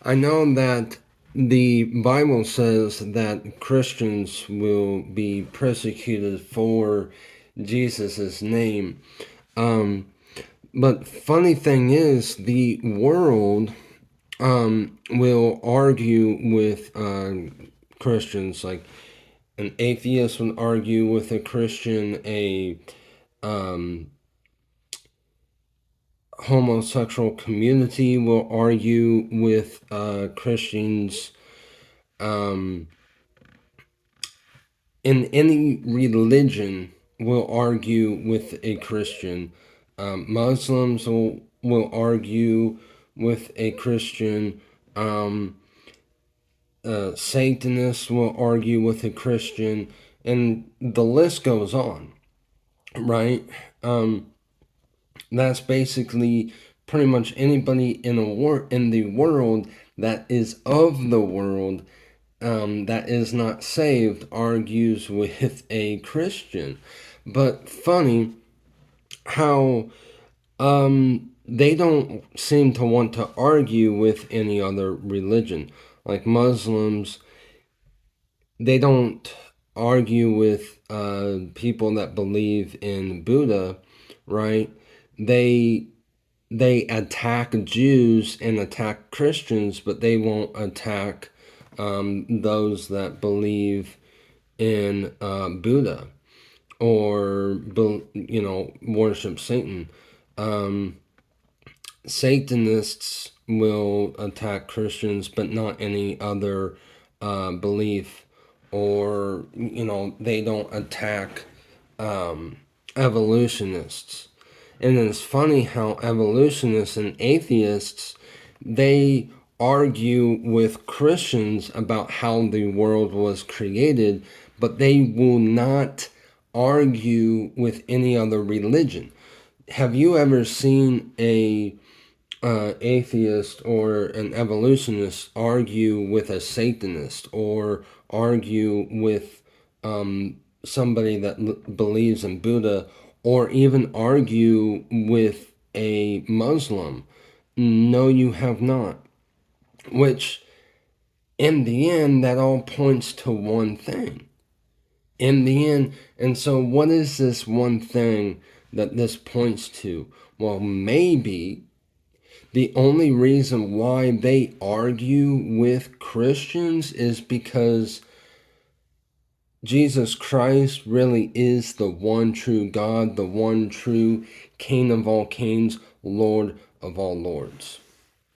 I know that the Bible says that Christians will be persecuted for Jesus' name. Um, but funny thing is, the world will argue with Christians. Like an atheist would argue with a Christian, a um, homosexual community will argue with Christians. Um, in any religion will argue with a Christian. Muslims will argue with a Christian. Um, Satanists will argue with a Christian, and the list goes on, right? Um, that's basically pretty much anybody in the world that is of the world, that is not saved, argues with a Christian. But funny how they don't seem to want to argue with any other religion. Like Muslims, they don't argue with people that believe in Buddha, right? They they attack Jews and attack Christians, but they won't attack those that believe in Buddha or worship Satan. Um, Satanists will attack Christians, but not any other belief, or they don't attack evolutionists. And it's funny how evolutionists and atheists, they argue with Christians about how the world was created, but they will not argue with any other religion. Have you ever seen a atheist or an evolutionist argue with a Satanist, or argue with somebody that believes in Buddha, or even argue with a Muslim? No, you have not. Which, in the end, that all points to one thing. In the end, and so what is this one thing that this points to? Well, maybe the only reason why they argue with Christians is because Jesus Christ really is the one true God, the one true King of all kings, Lord of all lords.